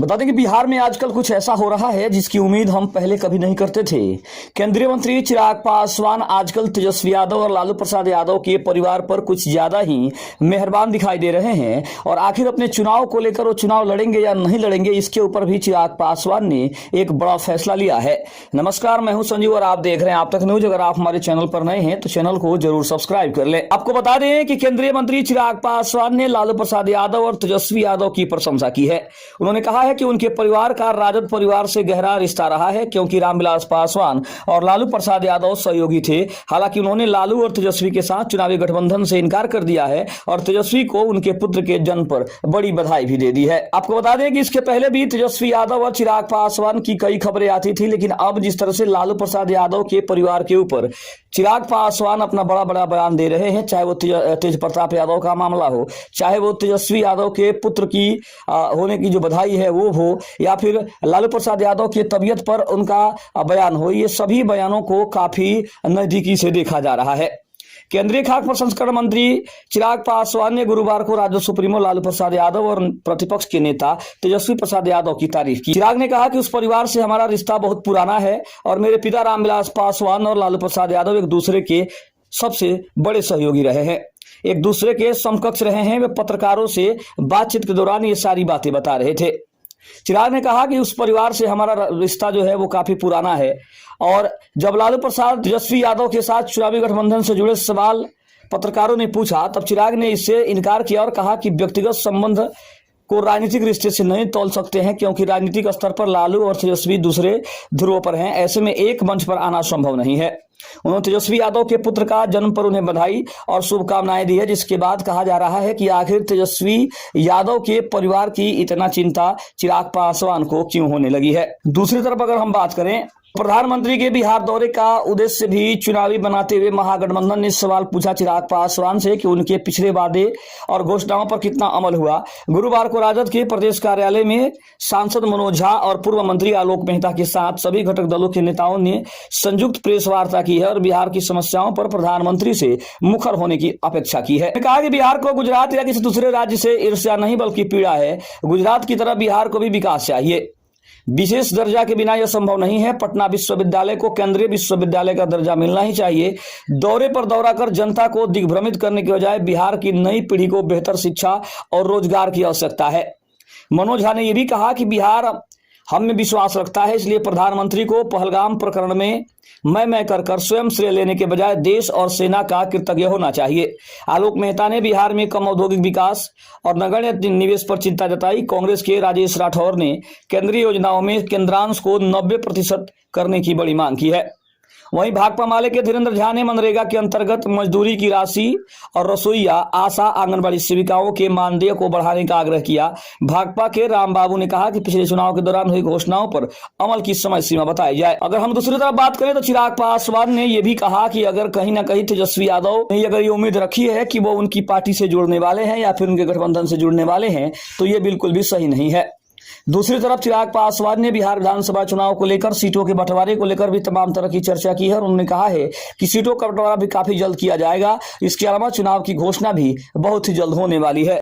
बता दें कि बिहार में आजकल कुछ ऐसा हो रहा है जिसकी उम्मीद हम पहले कभी नहीं करते थे। केंद्रीय मंत्री चिराग पासवान आजकल तेजस्वी यादव और लालू प्रसाद यादव के परिवार पर कुछ ज्यादा ही मेहरबान दिखाई दे रहे हैं और आखिर अपने चुनाव को लेकर वो चुनाव लड़ेंगे या नहीं लड़ेंगे, इसके ऊपर भी चिराग पासवान ने एक बड़ा फैसला लिया है। नमस्कार, मैं हूं संजीव और आप देख रहे हैं आप तक न्यूज। अगर आप हमारे चैनल पर नए हैं तो चैनल को जरूर सब्सक्राइब कर लें। आपको बता दें कि केंद्रीय मंत्री चिराग पासवान ने लालू प्रसाद यादव और तेजस्वी यादव की प्रशंसा की है। उन्होंने कहा है कि उनके परिवार का राजद परिवार से गहरा रिश्ता रहा है, क्योंकि रामविलास पासवान और लालू प्रसाद यादव सहयोगी थे। हालांकि उन्होंने लालू और तेजस्वी के साथ चुनावी गठबंधन से इनकार कर दिया है और तेजस्वी को उनके पुत्र के जन्म पर बड़ी बधाई भी दे दी है। आपको बता दें कि इसके पहले भी तेजस्वी यादव और चिराग पासवान की कई खबरें आती थी, लेकिन अब जिस तरह से लालू प्रसाद यादव के परिवार के ऊपर चिराग पासवान अपना बड़ा बड़ा बयान दे रहे हैं, चाहे वो तेज प्रताप यादव का मामला हो, चाहे वो तेजस्वी यादव के पुत्र की होने की जो बधाई है वो हो, या फिर लालू प्रसाद यादव की तबीयत पर उनका बयान हो, ये सभी बयानों को काफी नजदीकी से देखा जा रहा है। केंद्रीय खाद्य प्रसंस्करण मंत्री चिराग पासवान ने गुरुवार को राजद सुप्रीमो लालू प्रसाद यादव और प्रतिपक्ष के नेता तेजस्वी प्रसाद यादव की तारीफ की। चिराग ने कहा कि उस परिवार से हमारा रिश्ता बहुत पुराना है और मेरे पिता रामविलास पासवान और लालू प्रसाद यादव एक दूसरे के सबसे बड़े सहयोगी रहे हैं, एक दूसरे के समकक्ष रहे हैं। वे पत्रकारों से बातचीत के दौरान ये सारी बातें बता रहे थे। चिराग ने कहा कि उस परिवार से हमारा रिश्ता जो है वो काफी पुराना है और जब लालू प्रसाद तेजस्वी यादव के साथ चुनावी गठबंधन से जुड़े सवाल पत्रकारों ने पूछा, तब चिराग ने इससे इनकार किया और कहा कि व्यक्तिगत संबंध को राजनीतिक रिश्ते से नहीं तौल सकते हैं, क्योंकि राजनीतिक स्तर पर लालू और तेजस्वी दूसरे ध्रुवों पर हैं। ऐसे में एक मंच पर आना संभव नहीं है। उन्होंने तेजस्वी यादव के पुत्र का जन्म पर उन्हें बधाई और शुभकामनाएं दी है, जिसके बाद कहा जा रहा है कि आखिर तेजस्वी यादव के परिवार की इतना चिंता चिराग पासवान को क्यों होने लगी है। दूसरी तरफ अगर हम बात करें, प्रधानमंत्री के बिहार दौरे का उद्देश्य भी चुनावी बनाते हुए महागठबंधन ने सवाल पूछा चिराग पासवान से कि उनके पिछले वादे और घोषणाओं पर कितना अमल हुआ। गुरुवार को राजद के प्रदेश कार्यालय में सांसद मनोज झा और पूर्व मंत्री आलोक मेहता के साथ सभी घटक दलों के नेताओं ने संयुक्त प्रेस वार्ता की है और बिहार की समस्याओं पर प्रधानमंत्री से मुखर होने की अपेक्षा की है। कहा कि बिहार को गुजरात या किसी दूसरे राज्य से ईर्ष्या नहीं बल्कि पीड़ा है। गुजरात की तरह बिहार को भी विकास चाहिए। विशेष दर्जा के बिना यह संभव नहीं है। पटना विश्वविद्यालय को केंद्रीय विश्वविद्यालय का दर्जा मिलना ही चाहिए। दौरे पर दौरा कर जनता को दिग्भ्रमित करने के बजाय बिहार की नई पीढ़ी को बेहतर शिक्षा और रोजगार की आवश्यकता है। मनोज झा ने यह भी कहा कि बिहार हम में विश्वास रखता है, इसलिए प्रधानमंत्री को पहलगाम प्रकरण में मैं कर स्वयं श्रेय लेने के बजाय देश और सेना का कृतज्ञ होना चाहिए। आलोक मेहता ने बिहार में कम औद्योगिक विकास और नगण्य निवेश पर चिंता जताई। कांग्रेस के राजेश राठौर ने केंद्रीय योजनाओं में केंद्रांश को 90% करने की बड़ी मांग की है। वहीं भाकपा माले के धीरेन्द्र झा ने मनरेगा के अंतर्गत मजदूरी की राशि और रसोईया, आशा, आंगनबाड़ी सेविकाओं के मानदेय को बढ़ाने का आग्रह किया। भाकपा के रामबाबू ने कहा कि पिछले चुनाव के दौरान हुई घोषणाओं पर अमल की समय सीमा बताई जाए। अगर हम दूसरी तरफ बात करें तो चिराग पासवान ने यह भी कहा कि अगर कहीं ना कहीं तेजस्वी यादव ने अगर ये उम्मीद रखी है कि वो उनकी पार्टी से जुड़ने वाले हैं या फिर उनके गठबंधन से जुड़ने वाले हैं, तो ये बिल्कुल भी सही नहीं है। दूसरी तरफ चिराग पासवान ने बिहार विधानसभा चुनाव को लेकर सीटों के बंटवारे को लेकर भी तमाम तरह की चर्चा की है और उन्होंने कहा है कि सीटों का बंटवारा भी काफी जल्द किया जाएगा। इसके अलावा चुनाव की घोषणा भी बहुत ही जल्द होने वाली है।